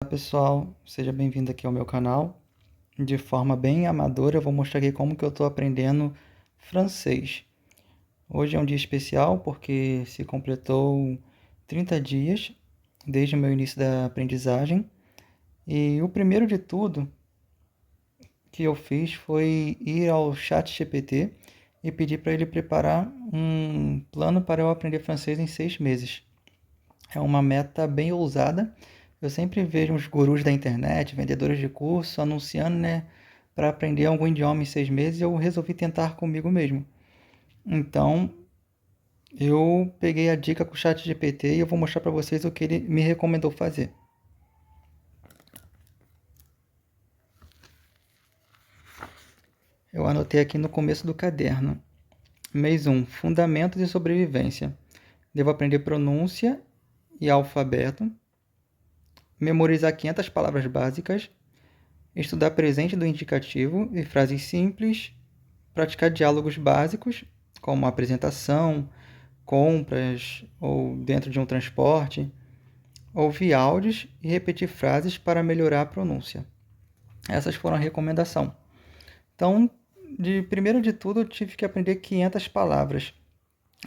Pessoal, seja bem-vindo aqui ao meu canal. De forma bem amadora, eu vou mostrar aqui como que eu estou aprendendo francês. Hoje é um dia especial porque se completou 30 dias desde o meu início da aprendizagem. E o primeiro de tudo que eu fiz foi ir ao ChatGPT e pedir para ele preparar um plano para eu aprender francês em 6 meses. É uma meta bem ousada. Eu sempre vejo uns gurus da internet, vendedores de curso, anunciando, né, para aprender algum idioma em 6 meses. Eu resolvi tentar comigo mesmo. Então, eu peguei a dica com o chat GPT e eu vou mostrar para vocês o que ele me recomendou fazer. Eu anotei aqui no começo do caderno. Mês 1, Fundamentos e Sobrevivência. Devo aprender pronúncia e alfabeto, memorizar 500 palavras básicas, estudar presente do indicativo e frases simples, praticar diálogos básicos, como apresentação, compras ou dentro de um transporte, ouvir áudios e repetir frases para melhorar a pronúncia. Essas foram a recomendação. Então, primeiro de tudo, eu tive que aprender 500 palavras.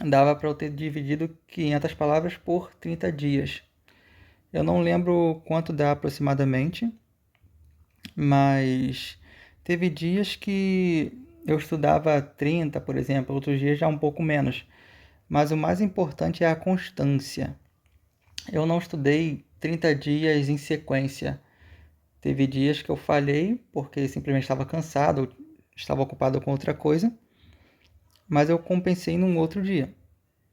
Dava para eu ter dividido 500 palavras por 30 dias. Eu não lembro quanto dá aproximadamente, mas teve dias que eu estudava 30, por exemplo, outros dias já um pouco menos. Mas o mais importante é a constância. Eu não estudei 30 dias em sequência. Teve dias que eu falhei porque simplesmente estava cansado, estava ocupado com outra coisa, mas eu compensei num outro dia.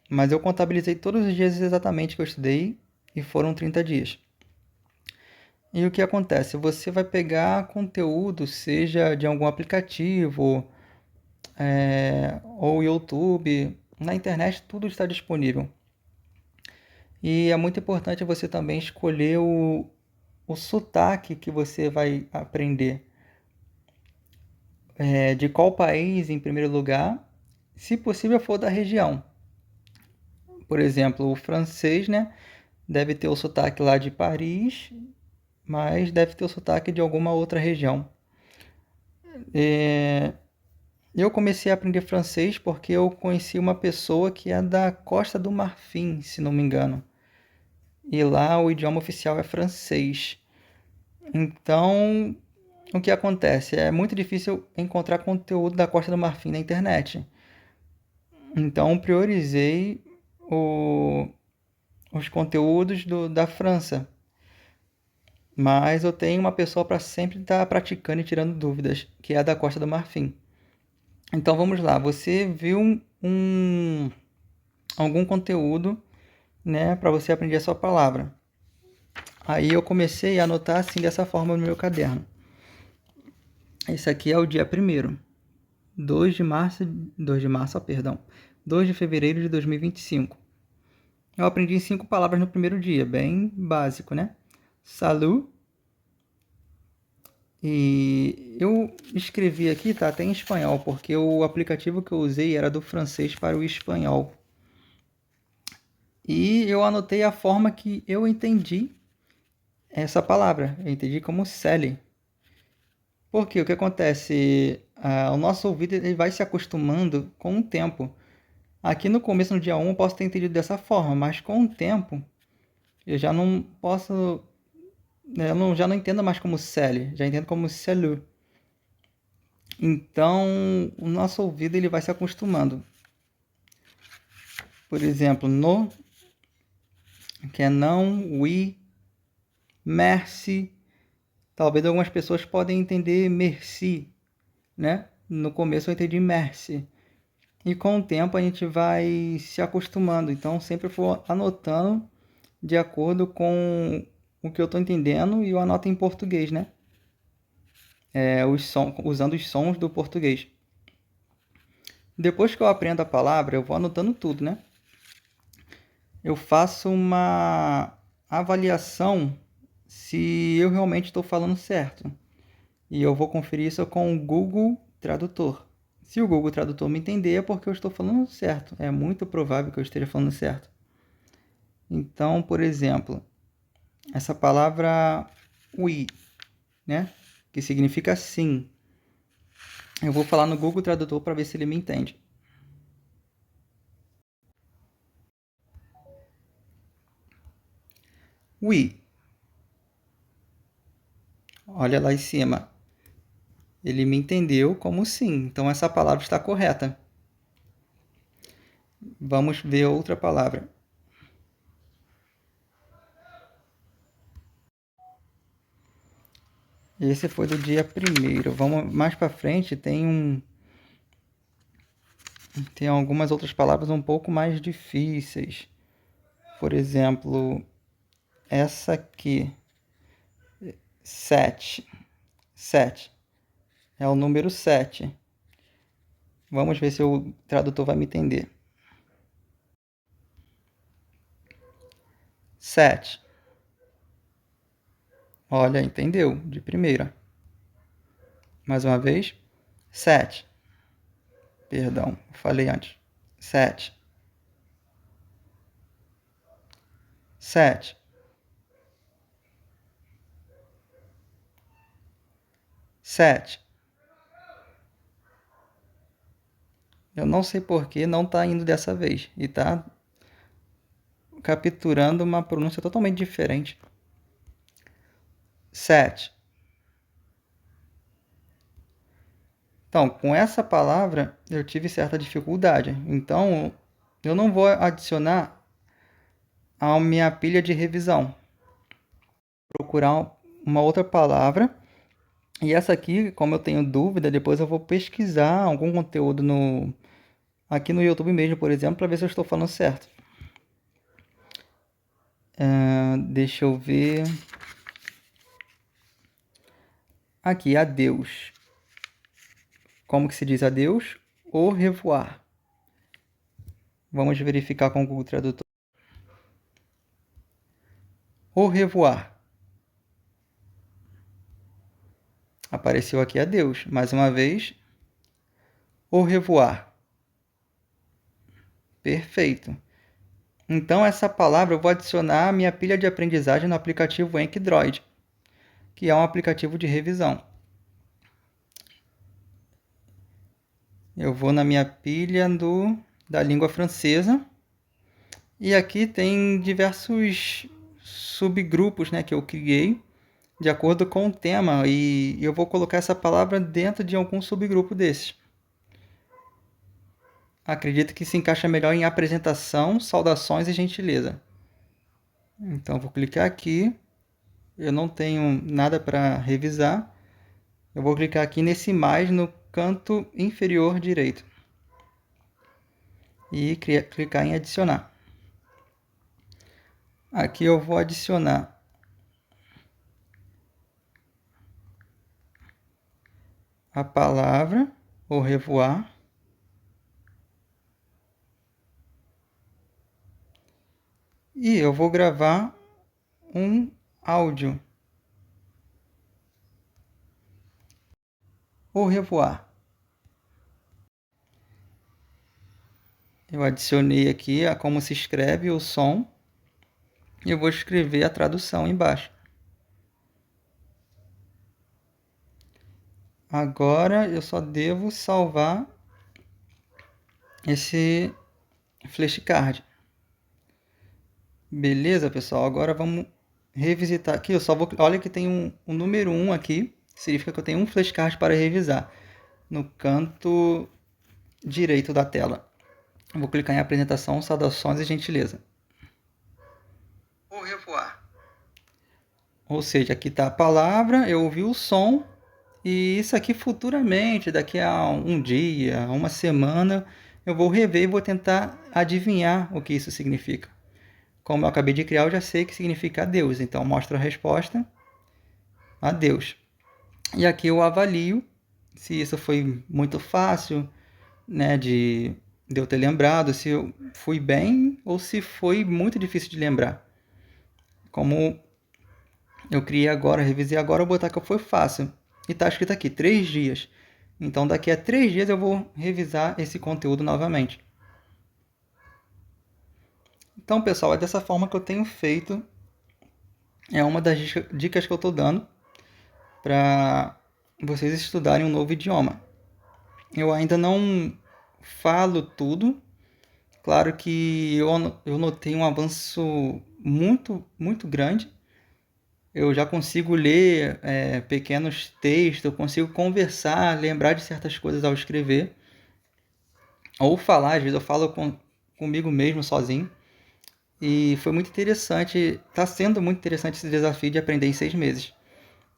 Mas eu contabilizei todos os dias exatamente que eu estudei e foram 30 dias. E o que acontece? Você vai pegar conteúdo, seja de algum aplicativo, ou YouTube, na internet tudo está disponível. E é muito importante você também escolher o sotaque que você vai aprender. De qual país, em primeiro lugar, se possível for da região. Por exemplo, o francês, né, deve ter o sotaque lá de Paris, mas deve ter o sotaque de alguma outra região. Eu comecei a aprender francês porque eu conheci uma pessoa que é da Costa do Marfim, se não me engano. E lá o idioma oficial é francês. Então, o que acontece? É muito difícil encontrar conteúdo da Costa do Marfim na internet. Então, priorizei os conteúdos da França. Mas eu tenho uma pessoa para sempre estar praticando e tirando dúvidas, que é a da Costa do Marfim. Então vamos lá, você viu algum conteúdo, né, para você aprender a sua palavra. Aí eu comecei a anotar assim dessa forma no meu caderno. Esse aqui é o dia 1º, 2 de fevereiro de 2025. Eu aprendi 5 palavras no primeiro dia, bem básico, né? Salut. E eu escrevi aqui, tá até em espanhol, porque o aplicativo que eu usei era do francês para o espanhol. E eu anotei a forma que eu entendi essa palavra. Eu entendi como Sally. Porque o que acontece? O nosso ouvido ele vai se acostumando com o tempo. Aqui no começo, no dia 1, eu posso ter entendido dessa forma, mas com o tempo eu já não posso. Já não entendo mais como Sally, já entendo como Salut. Então, o nosso ouvido ele vai se acostumando. Por exemplo, no, que é não, oui, merci. Talvez algumas pessoas podem entender merci, né? No começo eu entendi merci. E com o tempo a gente vai se acostumando. Então, sempre vou anotando de acordo com o que eu estou entendendo e eu anoto em português, né? Usando os sons do português. Depois que eu aprendo a palavra, eu vou anotando tudo, né? Eu faço uma avaliação se eu realmente estou falando certo. E eu vou conferir isso com o Google Tradutor. Se o Google Tradutor me entender, é porque eu estou falando certo. É muito provável que eu esteja falando certo. Então, por exemplo, essa palavra oui, né? Que significa sim. Eu vou falar no Google Tradutor para ver se ele me entende. Oui. Olha lá em cima. Ele me entendeu como sim. Então essa palavra está correta. Vamos ver outra palavra. Esse foi do dia 1º. Vamos mais para frente, tem algumas outras palavras um pouco mais difíceis. Por exemplo, essa aqui, 7. 7. É o número 7. Vamos ver se o tradutor vai me entender. 7. Olha, entendeu? De primeira. Mais uma vez. 7. Perdão, falei antes. 7. 7. 7. Eu não sei por que não está indo dessa vez. E está capturando uma pronúncia totalmente diferente. 7. Então, com essa palavra eu tive certa dificuldade. Então, eu não vou adicionar a minha pilha de revisão. Procurar uma outra palavra. E essa aqui, como eu tenho dúvida, depois eu vou pesquisar algum conteúdo aqui no YouTube mesmo, por exemplo, para ver se eu estou falando certo. Deixa eu ver. Aqui, adeus. Como que se diz adeus? Au revoir. Vamos verificar com o Google Tradutor. Au revoir. Apareceu aqui adeus. Mais uma vez. Au revoir. Perfeito. Então, essa palavra eu vou adicionar à minha pilha de aprendizagem no aplicativo Enkidroid, que é um aplicativo de revisão. Eu vou na minha pilha da língua francesa. E aqui tem diversos subgrupos, né, que eu criei de acordo com o tema. E eu vou colocar essa palavra dentro de algum subgrupo desses. Acredito que se encaixa melhor em apresentação, saudações e gentileza. Então, vou clicar aqui. Eu não tenho nada para revisar. Eu vou clicar aqui nesse mais no canto inferior direito. E clicar em adicionar. Aqui eu vou adicionar a palavra au revoir. E eu vou gravar um áudio. Au revoir. Eu adicionei aqui a como se escreve o som. E eu vou escrever a tradução embaixo. Agora eu só devo salvar esse flashcard. Beleza, pessoal? Agora vamos revisitar aqui. Olha que tem um número 1 aqui. Significa que eu tenho um flashcard para revisar. No canto direito da tela. Eu vou clicar em apresentação, saudações e gentileza. Au revoir. Ou seja, aqui está a palavra, eu ouvi o som. E isso aqui futuramente, daqui a um dia, uma semana, eu vou rever e vou tentar adivinhar o que isso significa. Como eu acabei de criar, eu já sei que significa adeus. Então, mostro a resposta. Adeus. E aqui eu avalio se isso foi muito fácil, né, de eu ter lembrado, se eu fui bem ou se foi muito difícil de lembrar. Como eu criei agora, revisei agora, eu vou botar que foi fácil. E está escrito aqui, 3 dias. Então, daqui a 3 dias eu vou revisar esse conteúdo novamente. Então, pessoal, é dessa forma que eu tenho feito É uma das dicas que eu estou dando para vocês estudarem um novo idioma. Eu ainda não falo tudo. Claro que eu notei um avanço muito grande. Eu já consigo ler pequenos textos, eu consigo conversar, lembrar de certas coisas ao escrever. Ou falar, às vezes eu falo comigo mesmo, sozinho. E foi muito interessante, está sendo muito interessante esse desafio de aprender em 6 meses.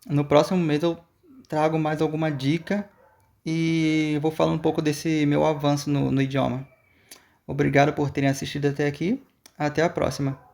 No próximo mês eu trago mais alguma dica e vou falar um pouco desse meu avanço no idioma. Obrigado por terem assistido até aqui. Até a próxima.